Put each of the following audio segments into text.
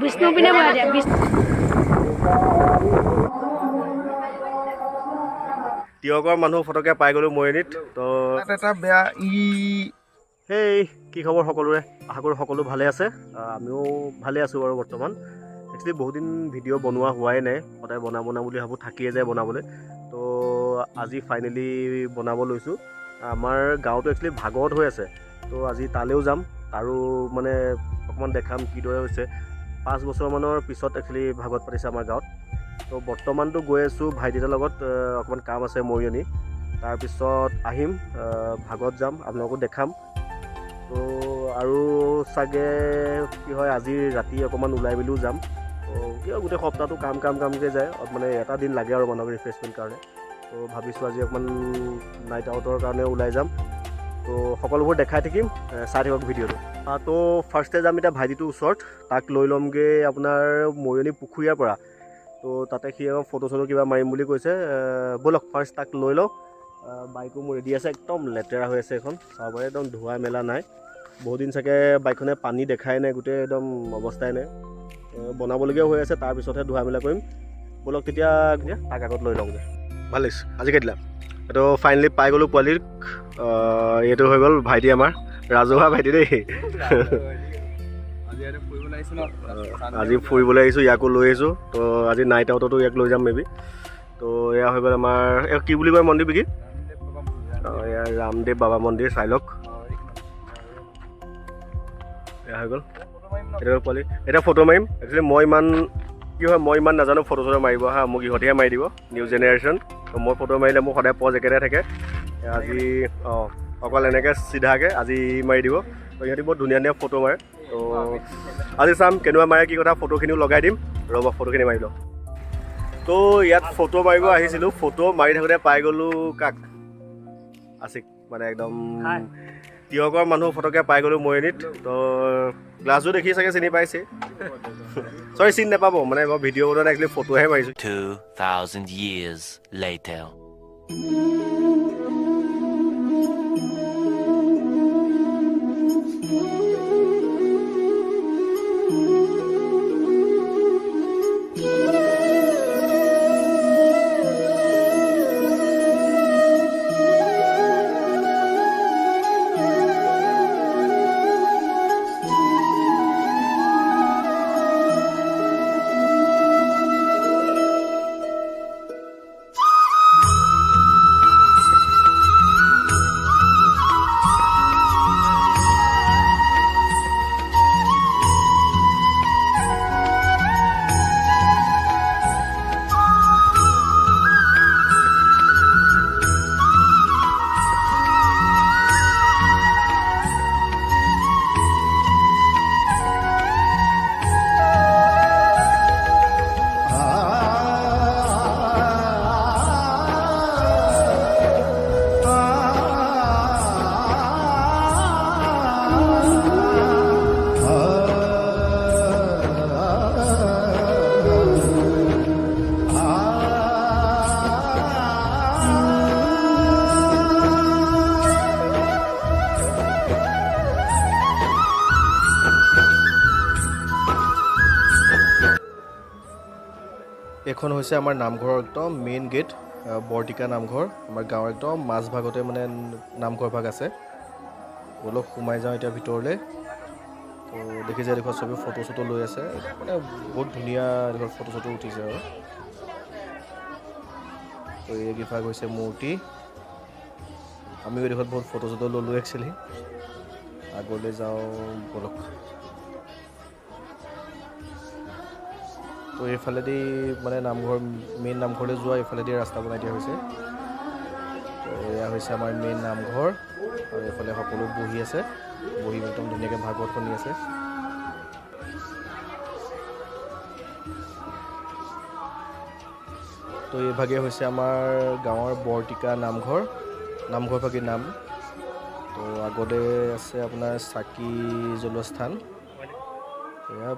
বিষ্ণু পিনে বহাই দিয়া তিয়কৰ মানুহ ফটকে পাই গ'লো মৰিয়নিত তো এটা বেয়া সেই কি খবৰ সকলোৰে আশা কৰোঁ সকলো ভালে আছে আমিও ভালে আছোঁ বাৰু বৰ্তমান একচুৱেলি বহুত দিন ভিডিঅ' বনোৱা হোৱাই নাই সদায় বনাব বুলি ভাবোঁ থাকিয়ে যায় বনাবলৈ তো আজি ফাইনেলি বনাব লৈছোঁ আমাৰ গাঁৱতো একচুৱেলি ভাগৱত হৈ আছে তো আজি তালৈও যাম আৰু মানে অকণমান দেখাম কিদৰে হৈছে 5 বছৰমানৰ পিছত একচুৱেলি ভাগৱত পাতিছে আমাৰ গাঁৱত তো বৰ্তমানতো গৈ আছোঁ ভাইটিৰ লগত অকণমান কাম আছে মৰিয়নি তাৰপিছত আহিম ভাগৱত যাম আপোনালোকো দেখাম তো আৰু চাগে কি হয় আজি ৰাতি অকণমান ওলাই মেলিও যাম তো কিয় গোটেই সপ্তাহটো কামকৈ যায় মানে এটা দিন লাগে আৰু মানুহক ৰিফ্ৰেছমেণ্ট কাৰণে তো ভাবিছোঁ আজি অকণমান নাইট আউটৰ কাৰণে ওলাই যাম তো সকলোবোৰ দেখাই থাকিম চাই থাকক ভিডিঅ'টো তো ফাৰ্ষ্টে যাম এতিয়া ভাইটিটোৰ ওচৰত তাক লৈ ল'মগৈ আপোনাৰ মৰিয়নি পুখুৰীয়াৰ পৰা তো তাতে সি ফটো চটো কিবা মাৰিম বুলি কৈছে ব'লক ফাৰ্ষ্ট তাক লৈ লওঁ বাইকো মোৰ ৰেডি আছে একদম লেতেৰা হৈ আছে এখন চাব পাৰে একদম ধোৱা মেলা নাই বহুত দিন চাগে বাইকখনে পানী দেখাই নাই গোটেই একদম অৱস্থাই নাই বনাবলগীয়াও হৈ আছে তাৰপিছতহে ধোৱা মেলা কৰিম ব'লক তেতিয়া তাক আগত লৈ লওঁগৈ ভাল লাগিছে আজি কেইদিলা এইটো ফাইনেলি পাই গ'লোঁ পোৱালিক এইটো হৈ গ'ল ভাইটি আমাৰ ৰাজহুৱা ভাইটি দেই আজি ফুৰিবলৈ আহিছোঁ ইয়াকো লৈ আহিছোঁ তো আজি নাইট আউটতো ইয়াক লৈ যাম মেবি তো এয়া হৈ গ'ল আমাৰ কি বুলি কয় মন্দিৰ বিকি এয়া ৰামদেৱ বাবা মন্দিৰ চাই লওক এয়া হৈ গ'ল এতিয়া পোৱালি এতিয়া ফটো মাৰিম একচুৱেলি মই ইমান নাজানো ফটো চটো মাৰিব হা মোক ইহঁতেহে মাৰি দিব নিউ জেনেৰেশ্যন তো মই ফটো মাৰিলে মোক সদায় পজ একেটাই থাকে আজি অকল এনেকৈ চিধাকৈ আজি মাৰি দিব তো ইহঁতে বহুত ধুনীয়া ফটো মাৰে তো আজি চাম কেনেকুৱা মাৰে কি কথা ফটোখিনিও লগাই দিম ৰ'ব ফটোখিনি মাৰি লওঁ তো ইয়াত ফটো মাৰিব আহিছিলোঁ ফটো মাৰি থাকোঁতে পাই গ'লোঁ কাক আছিক মানে একদম তিয়কৰ মানুহ ফটকে পাই গ'লোঁ মৰিয়নিত তো গ্লাছটো দেখি চাগে চিনি পাইছে চৰি চিনি নাপাব মানে মই ভিডিঅ' বনোৱা নাই একচুৱেলি ফটোহে মাৰিছোঁ 2000 years later এখন হৈছে আমাৰ নামঘৰৰ একদম মেইন গেট বৰটিকা নামঘৰ আমাৰ গাঁৱৰ একদম মাজভাগতে মানে নামঘৰ ভাগ আছে অলপ সোমাই যাওঁ এতিয়া ভিতৰলৈ তো দেখিছে দেখোন চবেই ফটো চটো লৈ আছে মানে বহুত ধুনীয়া দেখোন ফটো চটো উঠিছে আৰু তো এই কিভাগ হৈছে মূৰ্তি আমিও দেখোন বহুত ফটো চটো ল'লোঁ একচুৱেলি আগলৈ যাওঁ বলক তো এইফালেদি মানে নামঘৰ মেইন নামঘৰলৈ যোৱা এইফালেদি ৰাস্তা বনাই দিয়া হৈছে তো এয়া হৈছে আমাৰ মেইন নামঘৰ আৰু এইফালে সকলো বহি আছে বহি একদম ধুনীয়াকৈ ভাগৱত শুনি আছে তো এইভাগে হৈছে আমাৰ গাঁৱৰ বৰটিকা নামঘৰভাগী নাম তো আগতে আছে আপোনাৰ চাকি জ্বলোৱা স্থান এয়া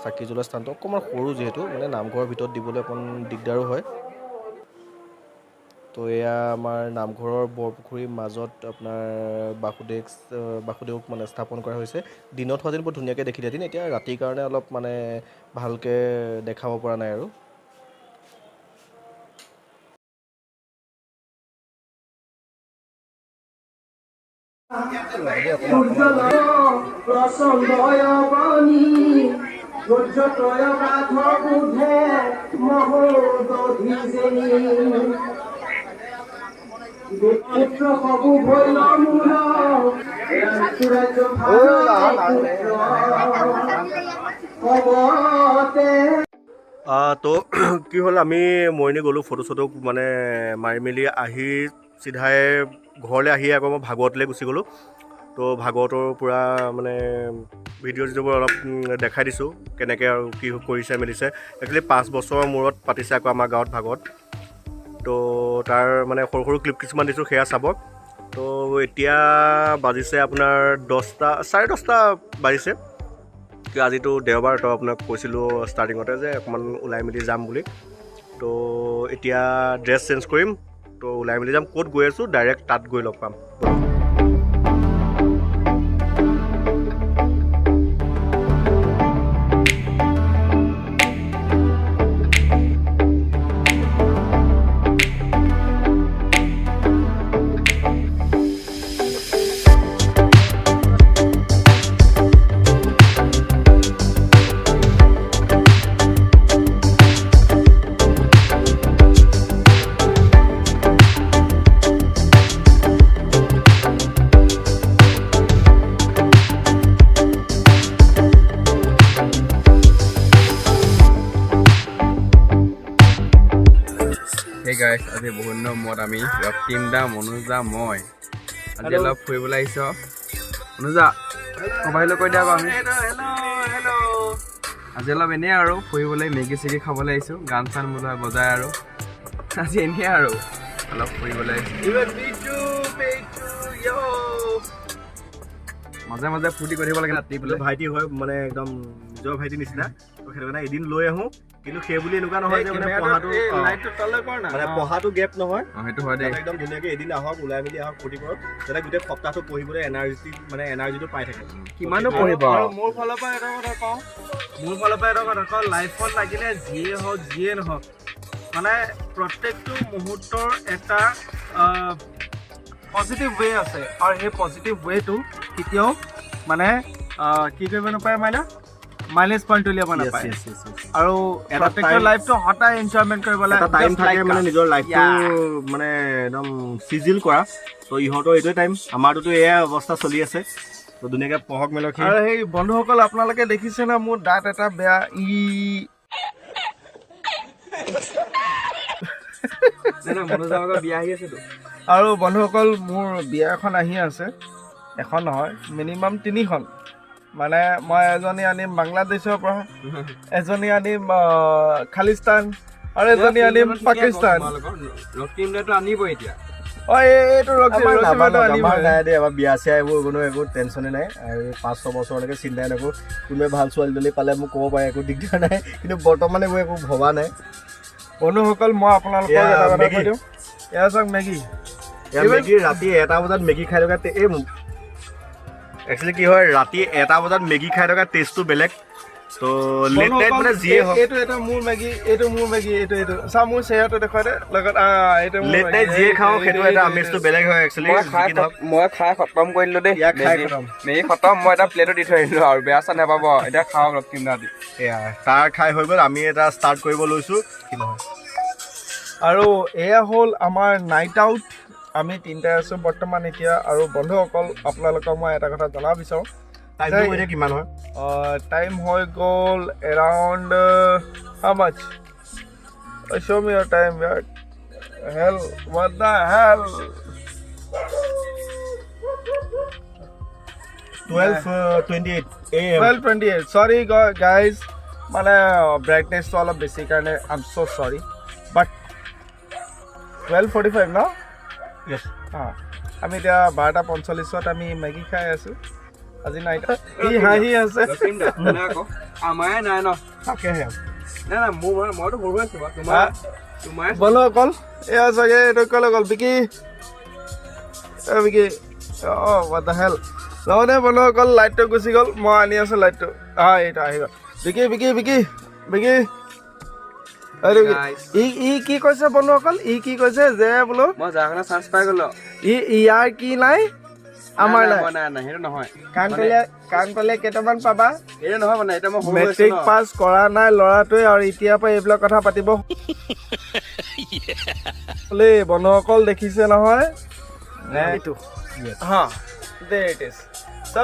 চাকি জ্বলোৱা স্থানটো অকণমান সৰু যিহেতু মানে নামঘৰৰ ভিতৰত দিবলৈ অকণ দিগদাৰো হয় তো এয়া আমাৰ নামঘৰৰ বৰপুখুৰীৰ মাজত আপোনাৰ বাসুদেৱক মানে স্থাপন কৰা হৈছে দিনত হোৱা যেন বৰ ধুনীয়াকৈ দেখিলেহেঁতেন এতিয়া ৰাতিৰ কাৰণে অলপ মানে ভালকৈ দেখাব পৰা নাই আৰু তো কি হ'ল আমি মৰিনি গ'লোঁ ফটো চটো মানে মাৰি মেলি আহি চিধাই ঘৰলৈ আহি আকৌ মই ভাগৱতলৈ গুচি গ'লোঁ তো ভাগৱতৰ পূৰা মানে ভিডিঅ' চিডিঅ'বোৰ অলপ দেখাই দিছোঁ কেনেকৈ আৰু কি কৰিছে মেলিছে একচুৱেলি 5 বছৰৰ মূৰত পাতিছে আকৌ আমাৰ গাঁৱত ভাগৱত তো তাৰ মানে সৰু সৰু ক্লিপ কিছুমান দিছোঁ সেয়া চাব তো এতিয়া বাজিছে আপোনাৰ 10:30 বাজিছে আজিতো দেওবাৰ তো আপোনাক কৈছিলোঁ ষ্টাৰ্টিঙতে যে অকণমান ওলাই মেলি যাম বুলি তো এতিয়া ড্ৰেছ চেঞ্জ কৰিম তো ওলাই মেলি যাম ক'ত গৈ আছোঁ ডাইৰেক্ট তাত গৈ লগ পাম Hey guys, আজি বহুত দিনৰ মূৰত আমি ৰক্তিম দা মনোজ দা মই আজি অলপ ফুৰিবলৈ আহিছোঁ মনোজ দা মোবাইলত কৈ দিয়া আমি আজি অলপ এনেই আৰু ফুৰিবলৈ মেগী চেগী খাবলৈ আহিছোঁ গান চান বজাই আৰু আজি এনেই আৰু অলপ ফুৰিবলৈ আহিছোঁ মাজে মাজে ফূৰ্তি কৰি থাকিব লাগে ৰাতি বোলে ভাইটি হয় মানে একদম নিজৰ ভাইটি নিচিনা তো সেইটো কাৰণে এদিন লৈ আহোঁ কিন্তু সেই বুলি এনেকুৱা নহয় যে মানে পঢ়াটো গেপ নহয় সেইটো হয় দেই একদম ধুনীয়াকৈ এদিন আহক ওলাই মেলি আহক ফূৰ্তি কৰক যাতে গোটেই সপ্তাহটো পঢ়িবলৈ এনাৰ্জিটো পাই থাকে কিমানো পঢ়িব মোৰ ফালৰ পৰা এটা কথা কওঁ লাইফত লাগিলে যিয়ে হওক যিয়ে নহওক মানে প্ৰত্যেকটো মুহূৰ্তৰ এটা পজিটিভ ৱে আছে আৰু সেই পজিটিভ ৱেটো কেতিয়াও মানে কি কৰিব নাপায় মাইলেজ পইণ্ট উলিয়াব নাপায় আৰু প্ৰত্যেকটো লাইফটো সদায় এনজয়মেণ্ট কৰিব লাগে টাইম থাকে মানে নিজৰ লাইফটো মানে একদম চিজিল কৰা তো ইহঁতৰ এইটোৱে টাইম আমাৰটোতো এয়া অৱস্থা চলি আছে তো ধুনীয়াকৈ পঢ়ক মেলক আৰু সেই বন্ধুসকল আপোনালোকে দেখিছে না মোৰ দাঁত এটা বেয়া বিয়া আহি আছেতো আৰু বন্ধুসকল মোৰ বিয়া এখন আহি আছে এখন নহয় মিনিমাম 3খন মানে মই এজনী আনিম বাংলাদেশৰ পৰা এজনী আনিম খালিস্তান আৰু এজনী আনিম পাকিস্তান ৰক্তিম দাটো আনিব এতিয়া এইটো আমাৰ বিয়া চিয়া এইবোৰ কোনো একো টেনশ্যনে নাই আৰু 5-6 বছৰলৈকে চিন্তাই নকৰোঁ কোনোবাই ভাল ছোৱালী তোৱালী পালে মোক ক'ব পাৰে একো দিগদাৰ নাই কিন্তু বৰ্তমান এইবোৰ একো ভবা নাই বন্ধুসকল মই আপোনালোকক এটা কথা কৈ দিওঁ এয়া চাওক মেগী ৰাতি 1 বজাত মেগী খাই থকা একচুৱেলি কি হয় ৰাতি 1 বজাত মেগী খাই থকা টেষ্টটো বেলেগ তো লেট নাইট মানে যিয়ে হওক এইটো মোৰ মেগী এইটো চা মোৰ চেহেৰাটো দেখুৱাই দে লগত এইটো লেট নাইট যিয়ে খাওঁ সেইটো এটা আমেজটো বেলেগ হয় একচুৱেলি মই খাই খতম কৰিলোঁ দেই মেগী খতম মই এটা প্লেটত দি থৈ আহিলোঁ আৰু বেয়া চা নাপাব এতিয়া খাওঁ ৰক্তিম দা এয়া তাৰ খাই হৈ গ'ল আমি এটা ষ্টাৰ্ট কৰিব লৈছোঁ কি নহয় আৰু এয়া হ'ল আমাৰ নাইট আউট আমি 3টাই আছোঁ বৰ্তমান এতিয়া আৰু বন্ধুসকল আপোনালোকক মই এটা কথা জনাব বিচাৰোঁ কিমান হয় টাইম হৈ গ'ল around how much show me your time yaar hell what the hell 12:28 AM 12:28 sorry guys মানে brightness to অলপ বেছি কাৰণে I'm so sorry but 12:45 no yes আমি এতিয়া 12:45 আমি মেগী খাই আছোঁ আজি নাইট হাঁহি আছে আমাৰে নাই ন তাকেহে নাই মইতো গৰু আছোঁ তোমাৰ তোমাৰ বন্ধুসকল এয়া চাগে এইটো ক'লে গ'ল বিকি বিকি what the hell লগতে বন্ধুসকল লাইটটো গুচি গ'ল মই আনি আছোঁ লাইটটো এইটো আহি গ'ল বিকি বিকি বিকি বিকি ই কি কৈছে বন্ধুসকল ই কি কৈছে যে বোলো মই জাগাখনত চান্স পাই গ'লো ইয়াৰ কি নাই আমাৰ নাই নাই সেইটো নহয় কাণ পালে কেইটামান পাবা সেইটো নহয় মানে এতিয়া মই মেট্ৰিক পাছ কৰা নাই ল'ৰাটোৱে আৰু এতিয়াৰ পৰা এইবিলাক কথা পাতিব বন্ধুসকল দেখিছে নহয়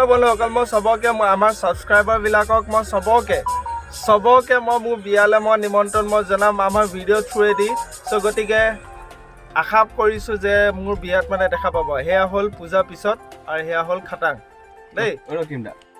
বন্ধুসকল মই চবকে আমাৰ ছাবস্ক্ৰাইবাৰবিলাকক মই চবকে মই মোৰ বিয়ালৈ মই নিমন্ত্ৰণ মই জনাম আমাৰ ভিডিঅ' থ্ৰুৱেদি চ' গতিকে আশা কৰিছোঁ যে মোৰ বিয়াত মানে দেখা পাব সেয়া হ'ল পূজাৰ পিছত আৰু সেয়া হ'ল খাটাং দেই